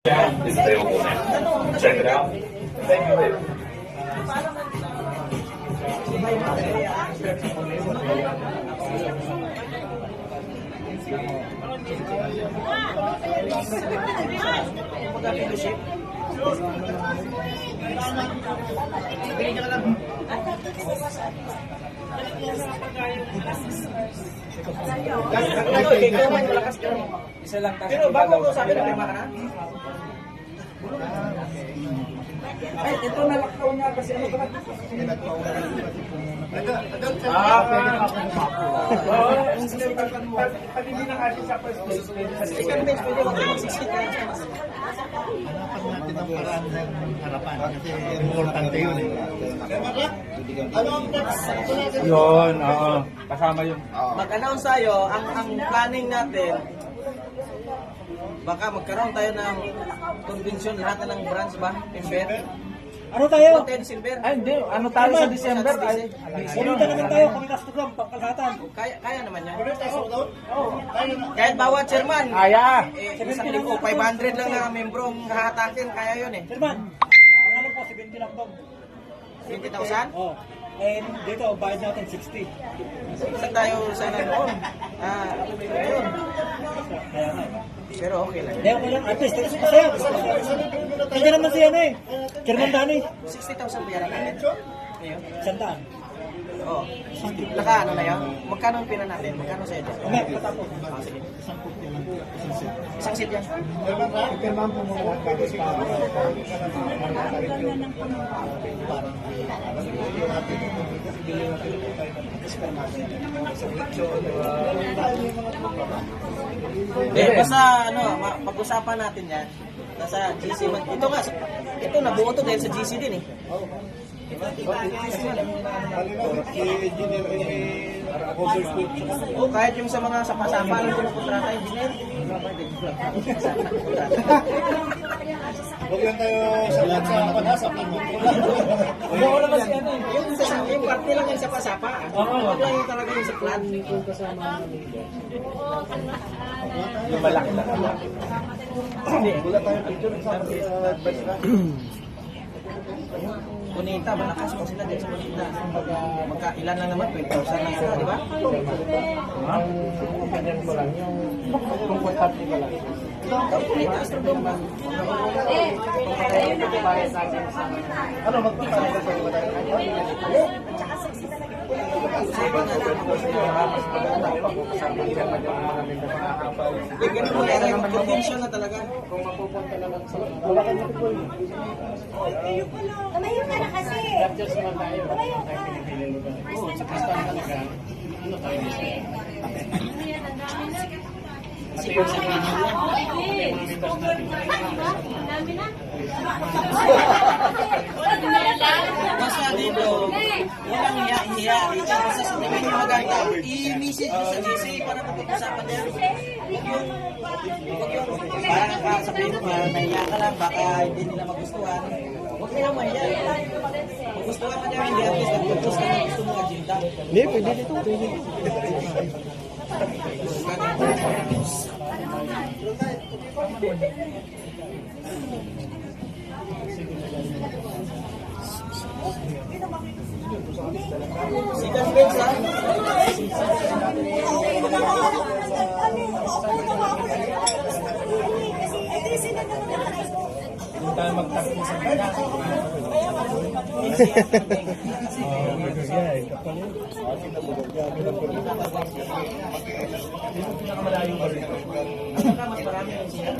Is available now. Check it out. Thank you later. Isa lang tayo. Pero bago ko sabi na lima ka na? Ay, ito nalakaw niya kasi ano ba? Pag hindi na kasi sa first place, second place pwede ako mag-60 ka. Hanapan natin ang paraan ng harapan kasi importante yun eh. Yun, oo. Kasama yung... Mag-announce tayo, ang planning natin, baka magkaroon tayo ng convention lahat na ng branch ba? Ember? Ano tayo? 10 silver. Ay, hindi. Ano tayo sa December? Ay, Pumunta naman tayo, Panginoon program, pangkalahatan. Kaya naman yan. Kahit bawat chairman, Kaya. isang libo, 500 lang na membrong hahatakin, kaya yun eh. Sirman, ang ano po, 70 lang dong. 20,000? Oh. And dito, bayad natin 60. Saan tayo sana noon? Ayun. Pero okay lang. Hindi, okay lang. At least, masaya. Hindi naman siya na eh. Chairman Dani. 60,000 bayaran natin. Ngayon? Sandaan. Oo. Naka ano na yun? Magkano ang pina natin? Magkano sa ito? Umay, patapos. Sige. Isang seat yan. Basta ano, pag-usapan natin yan. Nasa GC man. Ito nga, ito nabuo to dahil sa GC din eh. O kahit yung sa mga sapa-sapa ng pinukontrata engineer. Huwag lang tayo sa lahat sa panasap. Oo naman si ano eh. Yung parte lang yung sapa-sapa. Huwag lang yung talaga yung sa plan. Yung malaki na. Hindi. Wala tayong picture. Bonita, malakas po sila din sa Bonita. Magkailan lang naman, 12,000 lang sila, di ba? Ganyan ko lang. Yung komportable ko lang. Bonita, sa Bonita. Ano, magpapalala sa iba tayo? Ganun mo yan, yung convention na talaga. Kung mapupunta naman sa... Tumayo ka na kasi. Just naman tayo. Tumayo ka. Oo, sa pista talaga. Ano tayo? Dami na. Basta dito, walang hiya-hiya. Basta sa tingin nyo maganda, i-message nyo sa GC para pag-usapan niya. Parang sabihin mo, nahiya ka lang, baka hindi nila magustuhan. Huwag kayong mahiya. Magustuhan ka niya, hindi at least nag-propose ka na gusto mong agenda. Hindi, pwede dito. Pwede. Sikat Vince, ha? Hindi tayo magtakbo sa kanya. Pinakamalayo ba rin? Mas marami yung siya.